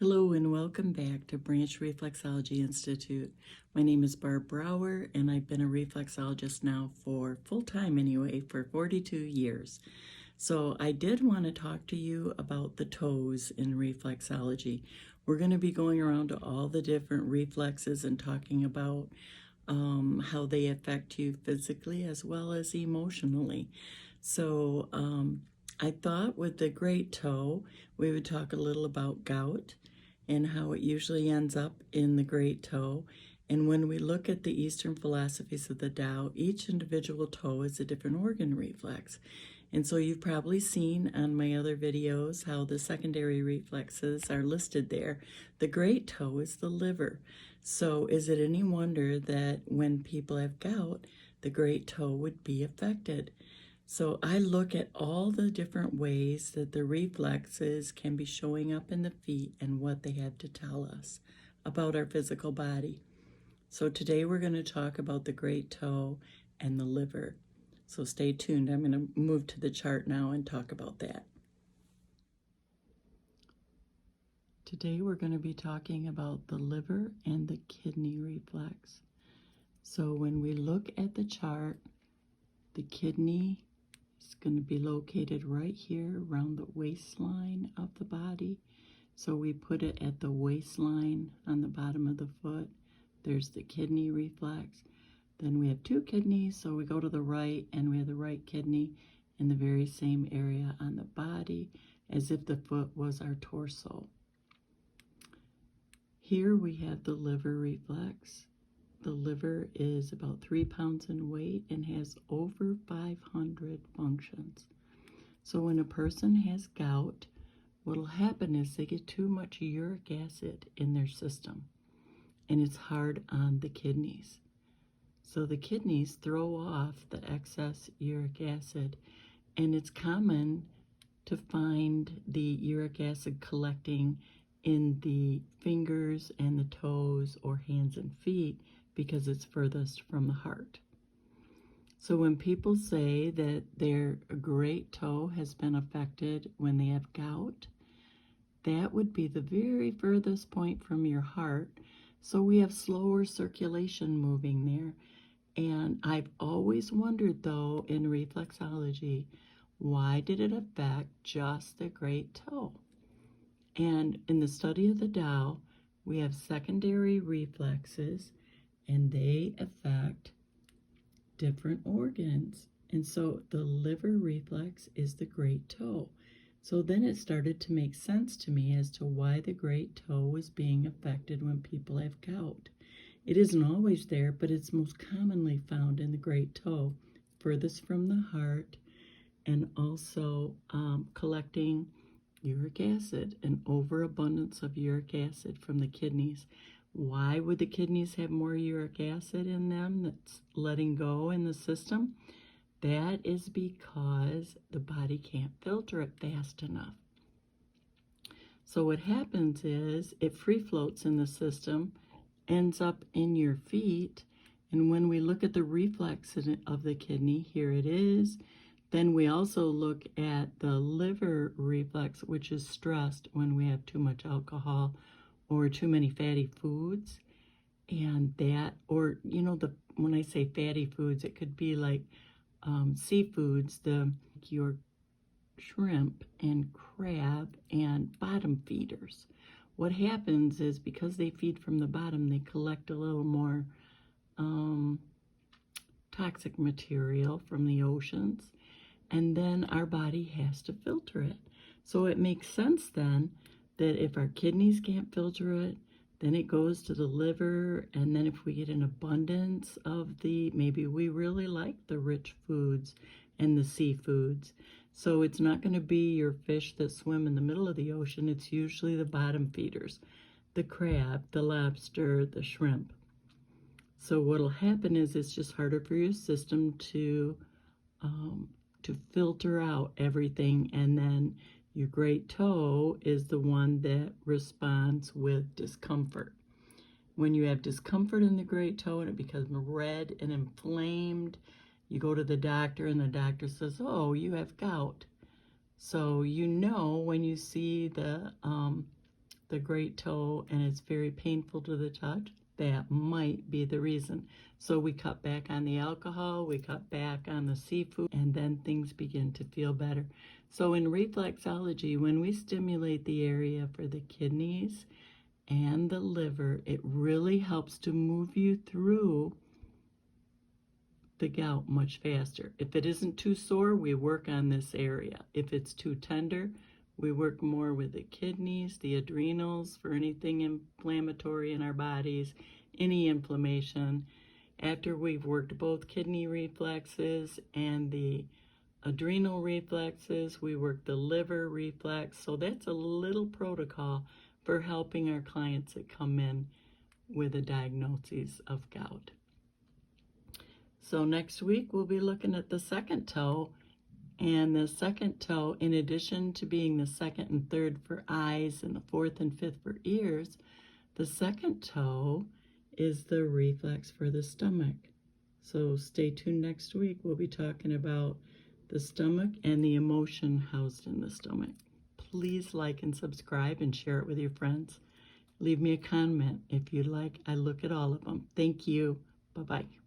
Hello and welcome back to Branch Reflexology Institute. My name is Barb Brower and I've been a reflexologist now for full-time anyway for 42 years. So I did want to talk to you about the toes in reflexology. We're going to be going around to all the different reflexes and talking about how they affect you physically as well as emotionally. So I thought with the great toe, we would talk a little about gout and how it usually ends up in the great toe. And when we look at the Eastern philosophies of the Tao, each individual toe is a different organ reflex. And so you've probably seen on my other videos how the secondary reflexes are listed there. The great toe is the liver. So is it any wonder that when people have gout, the great toe would be affected? So I look at all the different ways that the reflexes can be showing up in the feet and what they have to tell us about our physical body. So today we're going to talk about the great toe and the liver. So stay tuned. I'm going to move to the chart now and talk about that. Today we're going to be talking about the liver and the kidney reflex. So when we look at the chart, the kidney is going to be located right here around the waistline of the body. So we put it at the waistline on the bottom of the foot. There's the kidney reflex. Then we have two kidneys, so we go to the right and we have the right kidney in the very same area on the body as if the foot was our torso. Here we have the liver reflex. The liver is about 3 pounds in weight and has over 500 functions. So when a person has gout, what will happen is they get too much uric acid in their system, and it's hard on the kidneys. So the kidneys throw off the excess uric acid, and it's common to find the uric acid collecting in the fingers and the toes or hands and feet because it's furthest from the heart. So when people say that their great toe has been affected when they have gout, that would be the very furthest point from your heart. So we have slower circulation moving there. And I've always wondered, though, in reflexology, why did it affect just the great toe? And in the study of the Tao, we have secondary reflexes, and they affect different organs. And so the liver reflex is the great toe. So then it started to make sense to me as to why the great toe was being affected when people have gout. It isn't always there, but it's most commonly found in the great toe, furthest from the heart, and also collecting uric acid, an overabundance of uric acid from the kidneys. Why would the kidneys have more uric acid in them that's letting go in the system? That is because the body can't filter it fast enough. So what happens is it free floats in the system, ends up in your feet, and when we look at the reflex of the kidney, here it is. Then we also look at the liver reflex, which is stressed when we have too much alcohol or too many fatty foods. And that, or, you know, when I say fatty foods, it could be like seafoods, your shrimp and crab and bottom feeders. What happens is because they feed from the bottom, they collect a little more toxic material from the oceans, and then our body has to filter it. So it makes sense then that if our kidneys can't filter it, then it goes to the liver, and then if we get an abundance of maybe we really like the rich foods and the seafoods. So it's not going to be your fish that swim in the middle of the ocean. It's usually the bottom feeders, the crab, the lobster, the shrimp. So what'll happen is it's just harder for your system to filter out everything, and then your great toe is the one that responds with discomfort. When you have discomfort in the great toe and it becomes red and inflamed, you go to the doctor and the doctor says, oh, you have gout. So you know when you see the the great toe and it's very painful to the touch, that might be the reason. So we cut back on the alcohol, we cut back on the seafood, and then things begin to feel better. So in reflexology, when we stimulate the area for the kidneys and the liver, it really helps to move you through the gout much faster. If it isn't too sore, we work on this area. If it's too tender, we work more with the kidneys, the adrenals for anything inflammatory in our bodies, any inflammation. After we've worked both kidney reflexes and the adrenal reflexes, we work the liver reflex. So that's a little protocol for helping our clients that come in with a diagnosis of gout. So next week we'll be looking at the second toe, and the second toe, in addition to being the second and third for eyes and the fourth and fifth for ears, the second toe is the reflex for the stomach. So stay tuned next week. We'll be talking about the stomach and the emotion housed in the stomach. Please like and subscribe and share it with your friends. Leave me a comment if you'd like. I look at all of them. Thank you. Bye-bye.